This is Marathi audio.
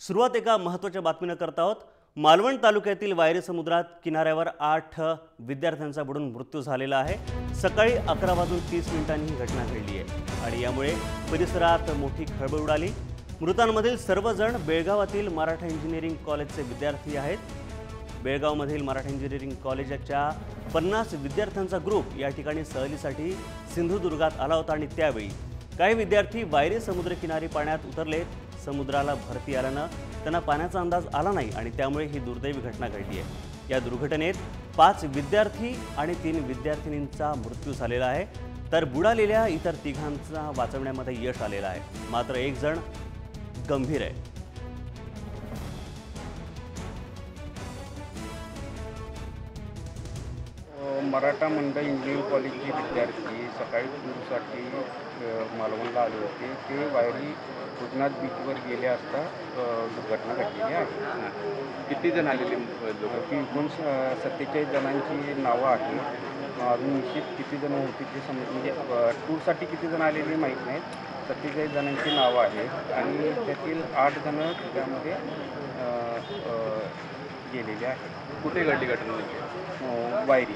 सुरुवात एका महत्त्वाच्या बातमीनं करत आहोत। मालवण तालुक्यातील वायरी समुद्रात किनाऱ्यावर 8 विद्यार्थ्यांचा बुडून मृत्यू झालेला आहे। सकाळी 11:30 ही घटना घडली आहे आणि यामुळे परिसरात मोठी खळबळ उडाली। मृतांमधील सर्वजण बेळगावातील मराठा इंजिनिअरिंग कॉलेजचे विद्यार्थी आहेत। बेळगावमधील मराठा इंजिनिअरिंग कॉलेजच्या 50 विद्यार्थ्यांचा ग्रुप या ठिकाणी सहलीसाठी सिंधुदुर्गात आला होता आणि त्यावेळी काही विद्यार्थी वायरी समुद्र किनारी पाण्यात उतरले। समुद्राला भरती आल्यानं त्यांना पाण्याचा अंदाज आला नाही आणि त्यामुळे ही दुर्दैवी घटना घडली आहे। या दुर्घटनेत 5 विद्यार्थी आणि 3 विद्यार्थिनींचा मृत्यू झालेला आहे, तर बुडालेल्या इतर 3घांना वाचवण्यामध्ये यश आलेलं आहे। मात्र एक जण गंभीर आहे। मराठा मंडळ इंजिनिअरिंग कॉलेजचे विद्यार्थी सकाळी टूरसाठी मालवणला आले होते। ते वायरी भूतनाथ बीचवर गेले असता दुर्घटना घडलेली आहे। किती जण आलेले ती एकूण 47 जणांची नावं आहेत। अजून निश्चित किती जण होती ते म्हणजे टूरसाठी किती जण आलेली माहीत नाहीत। 47 जणांची नावं आहेत आणि त्यातील 8 जण त्यामध्ये गेलेले आहेत। कुठे घडली घटना? वायरी।